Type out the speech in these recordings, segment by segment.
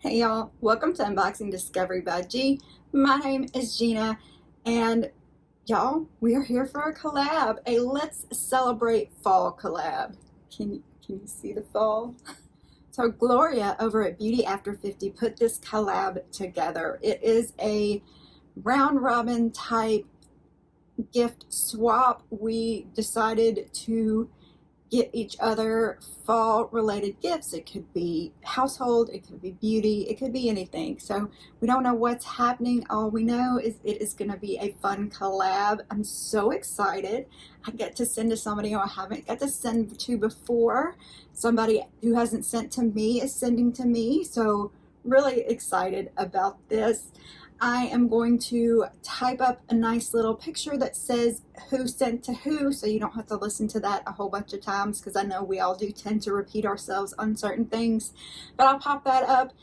Hey y'all, welcome to Unboxing Discovery by G. My name is Gina, and y'all, we are here for a collab, a Let's Celebrate Fall collab. Can you see the fall? So Gloria over at Beauty After 50 put this collab together. It is a round robin type gift swap. We decided to get each other fall related gifts. It could be household, it could be beauty, it could be anything. So we don't know what's happening. All we know is it is going to be a fun collab. I'm so excited. I get to send to somebody who I haven't got to send to before. Somebody who hasn't sent to me is sending to me. So really excited about this. I am going to type up a nice little picture that says who sent to who, so you don't have to listen to that a whole bunch of times, because I know we all do tend to repeat ourselves on certain things. But I'll pop that up.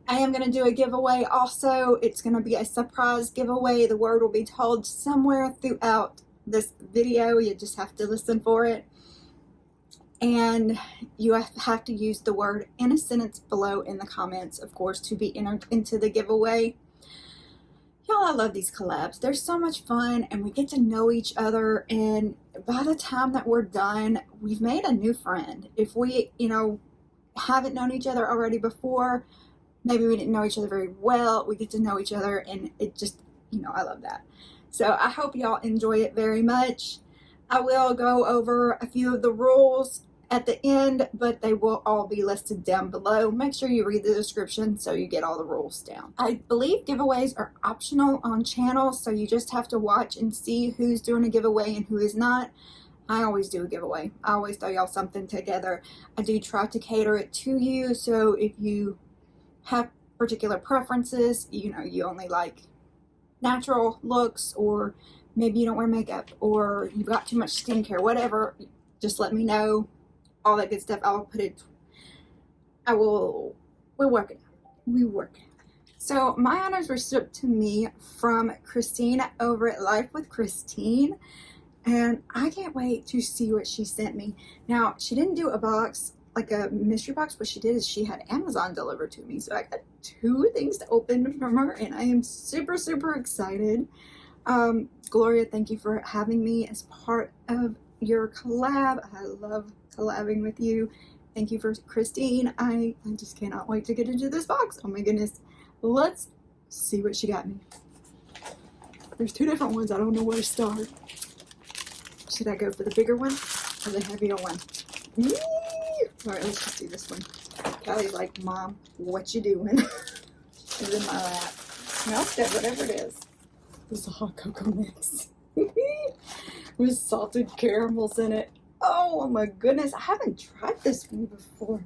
I am going to do a giveaway also. It's going to be a surprise giveaway. The word will be told somewhere throughout this video. You just have to listen for it. And you have to use the word in a sentence below in the comments, of course, to be entered into the giveaway. Y'all, I love these collabs. They're so much fun, and we get to know each other, and by the time that we're done, we've made a new friend. If we, haven't known each other already before, maybe we didn't know each other very well, we get to know each other, and it just, I love that. So I hope y'all enjoy it very much. I will go over a few of the rules at the end, but they will all be listed down below. Make sure you read the description so you get all the rules down. I believe giveaways are optional on channels, so you just have to watch and see who's doing a giveaway and who is not. I always do a giveaway. I always throw y'all something together. I do try to cater it to you, so if you have particular preferences, you only like natural looks, or maybe you don't wear makeup, or you've got too much skincare, whatever, just let me know. All that good stuff. We'll work it out. We work it out. So my honors were shipped to me from Christine over at Life with Christine, and I can't wait to see what she sent me. Now, she didn't do a box, like a mystery box. What she did is she had Amazon delivered to me, so I got 2 things to open from her, and I am super, super excited. Gloria, thank you for having me as part of your collab. I love collabing with you. Thank you for Christine. I just cannot wait to get into this box. Oh my goodness. Let's see what she got me. There's 2 different ones. I don't know where to start. Should I go for the bigger one or the heavier one? All right, let's just do this one. Callie's like, Mom, what you doing? She's in my lap. Smells good, whatever it is. This is a hot cocoa mix. With salted caramels in it. Oh my goodness, I haven't tried this one before.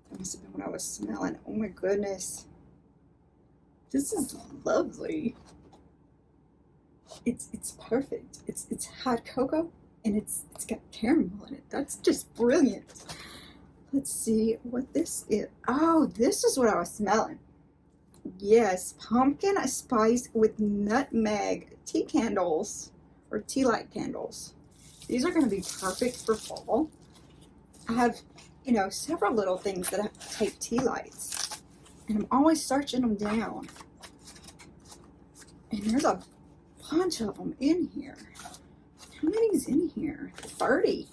That must have been what I was smelling. Oh my goodness. This is lovely. It's perfect. It's hot cocoa, and it's got caramel in it. That's just brilliant. Let's see what this is. Oh, this is what I was smelling. Yes, pumpkin spice with nutmeg tea candles, or tea light candles. These are going to be perfect for fall. I have, several little things that take tea lights, and I'm always searching them down. And there's a bunch of them in here. How many's in here? 30.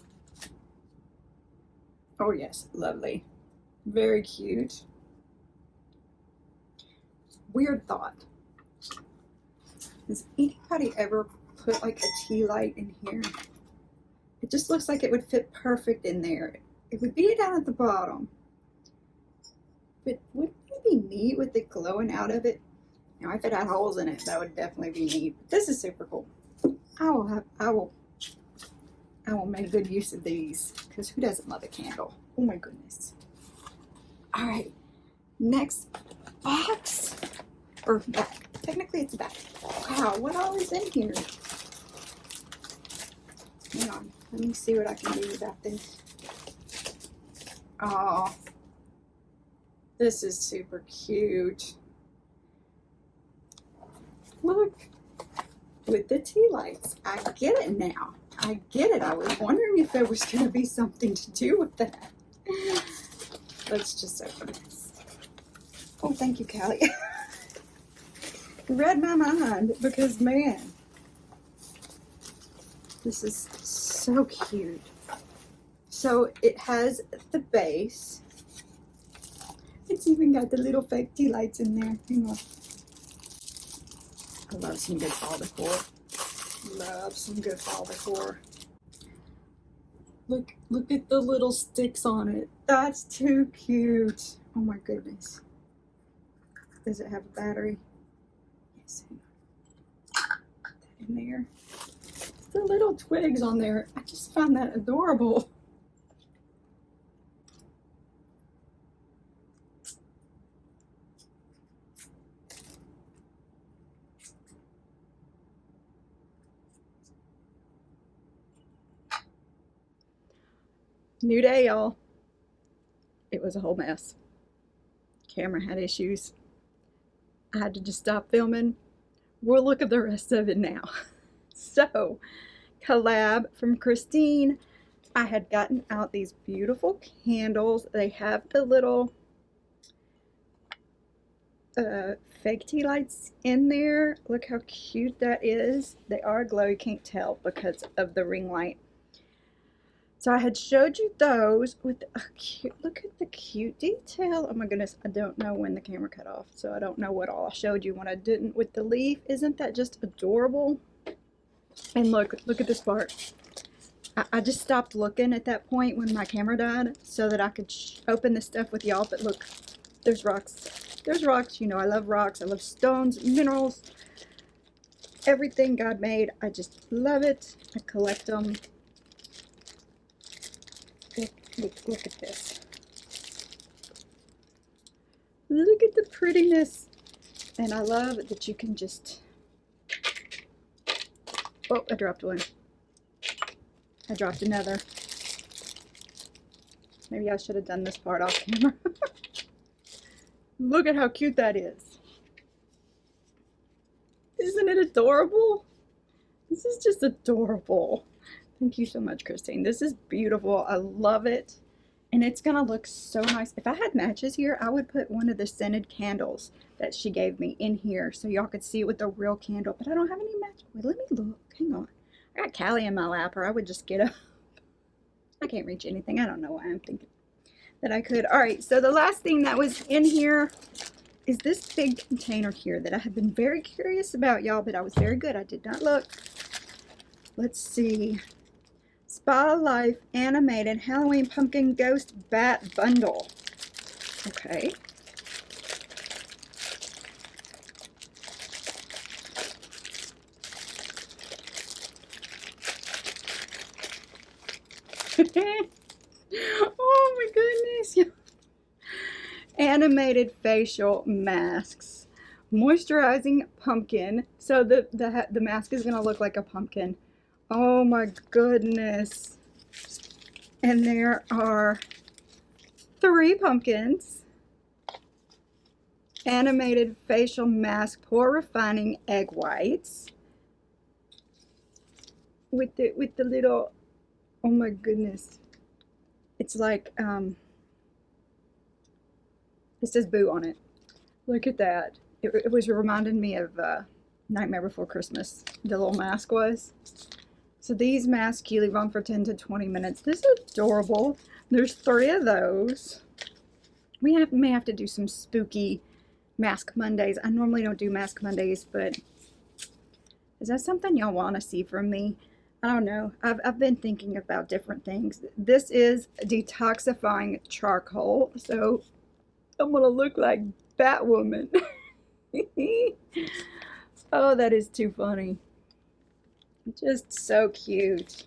Oh yes, lovely. Very cute. Weird thought. Has anybody ever put like a tea light in here? It just looks like it would fit perfect in there. It would be down at the bottom. But wouldn't it be neat with it glowing out of it? Now, if it had holes in it, that would definitely be neat. But this is super cool. I will make good use of these, because who doesn't love a candle? Oh my goodness. All right, next box, or back. Technically, it's back. Wow, what all is in here? Hang on, let me see what I can do about this. Oh, this is super cute. Look, with the tea lights. I get it now. I get it. I was wondering if there was going to be something to do with that. Let's just open this. Oh, thank you, Callie. Read my mind because, man, this is so cute. So it has the base. It's even got the little fake tea lights in there. Hang on. I love some good fall decor. Love some good fall decor. Look at the little sticks on it. That's too cute. Oh my goodness. Does it have a battery? Yes. Put that in there. The little twigs on there. I just found that adorable. New day, y'all. It was a whole mess. Camera had issues. I had to just stop filming. We'll look at the rest of it now. So, collab from Christine. I had gotten out these beautiful candles. They have the little fake tea lights in there. Look how cute that is. They are glow. You can't tell because of the ring light. So I had showed you those with a cute, look at the cute detail. Oh my goodness, I don't know when the camera cut off, so I don't know what all I showed you when I didn't with the leaf. Isn't that just adorable? And look at this part. I just stopped looking at that point when my camera died so that I could open this stuff with y'all, but look, there's rocks. There's rocks. You know, I love rocks. I love stones, minerals, everything God made. I just love it. I collect them. Look at this. Look at the prettiness. And I love that you can just... Oh, I dropped one. I dropped another. Maybe I should have done this part off camera. Look at how cute that is. Isn't it adorable? This is just adorable. Thank you so much, Christine. This is beautiful. I love it. And it's going to look so nice. If I had matches here, I would put one of the scented candles that she gave me in here so y'all could see it with the real candle. But I don't have any matches. Wait, let me look. Hang on. I got Callie in my lap, or I would just get up. I can't reach anything. I don't know why I'm thinking that I could. All right, so the last thing that was in here is this big container here that I have been very curious about, y'all, but I was very good. I did not look. Let's see. Spa Life Animated Halloween Pumpkin Ghost Bat Bundle. Okay. Oh my goodness. Animated facial masks. Moisturizing pumpkin. So the mask is going to look like a pumpkin. Oh my goodness. And there are 3 pumpkins. Animated facial mask, pore refining egg whites. With the little, oh my goodness. It's like it says boo on it. Look at that. It was reminding me of Nightmare Before Christmas. The little mask was. So these masks you leave on for 10 to 20 minutes. This is adorable. There's 3 of those. We may have to do some spooky Mask Mondays. I normally don't do Mask Mondays, but is that something y'all want to see from me? I don't know. I've been thinking about different things. This is detoxifying charcoal. So I'm going to look like Batwoman. Oh, that is too funny. Just so cute.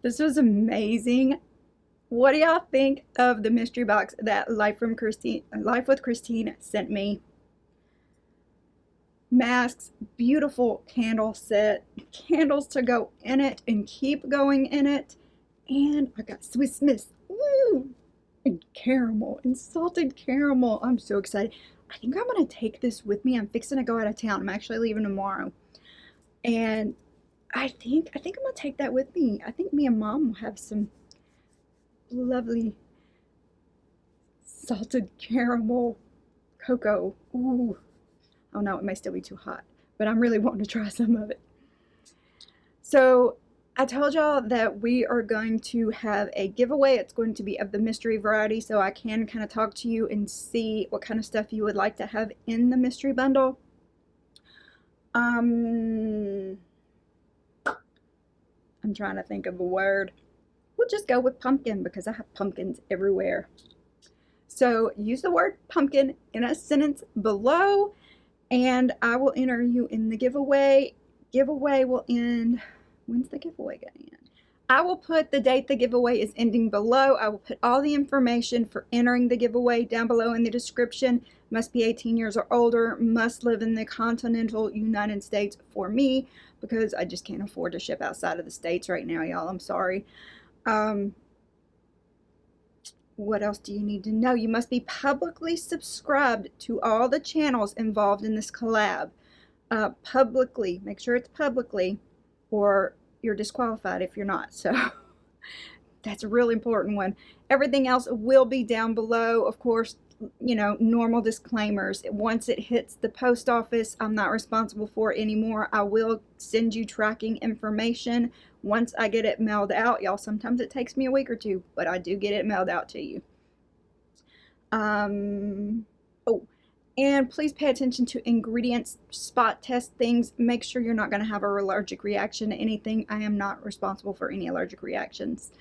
This was amazing. What do y'all think of the mystery box that Life with Christine sent me? Masks, beautiful candle set, candles to go in it and keep going in it. And I got Swiss Miss. Woo! And caramel, and salted caramel. I'm so excited. I think I'm going to take this with me. I'm fixing to go out of town. I'm actually leaving tomorrow. And I think I'm going to take that with me. I think me and Mom will have some lovely salted caramel cocoa. Ooh. Oh no, it may still be too hot, but I'm really wanting to try some of it. So I told y'all that we are going to have a giveaway. It's going to be of the mystery variety, so I can kind of talk to you and see what kind of stuff you would like to have in the mystery bundle. I'm trying to think of a word. We'll just go with pumpkin because I have pumpkins everywhere. So use the word pumpkin in a sentence below, and I will enter you in the giveaway. Giveaway will end, when's the giveaway going to end? I will put the date the giveaway is ending below. I will put all the information for entering the giveaway down below in the description. Must be 18 years or older, must live in the continental United States for me, because I just can't afford to ship outside of the States right now, y'all. I'm sorry. What else do you need to know? You must be publicly subscribed to all the channels involved in this collab. Publicly, make sure it's publicly, or you're disqualified if you're not. So that's a really important one. Everything else will be down below. Of course, you know, normal disclaimers. Once it hits the post office, I'm not responsible for it anymore. I will send you tracking information once I get it mailed out. Y'all, sometimes it takes me a week or two, but I do get it mailed out to you. Oh, and please pay attention to ingredients, spot test things. Make sure you're not going to have an allergic reaction to anything. I am not responsible for any allergic reactions.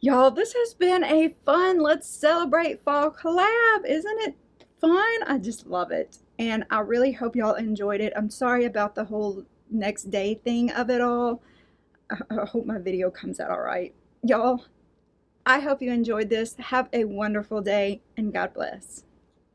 Y'all, this has been a fun Let's Celebrate Fall collab. Isn't it fun? I just love it. And I really hope y'all enjoyed it. I'm sorry about the whole next day thing of it all. I hope my video comes out all right. Y'all, I hope you enjoyed this. Have a wonderful day, and God bless.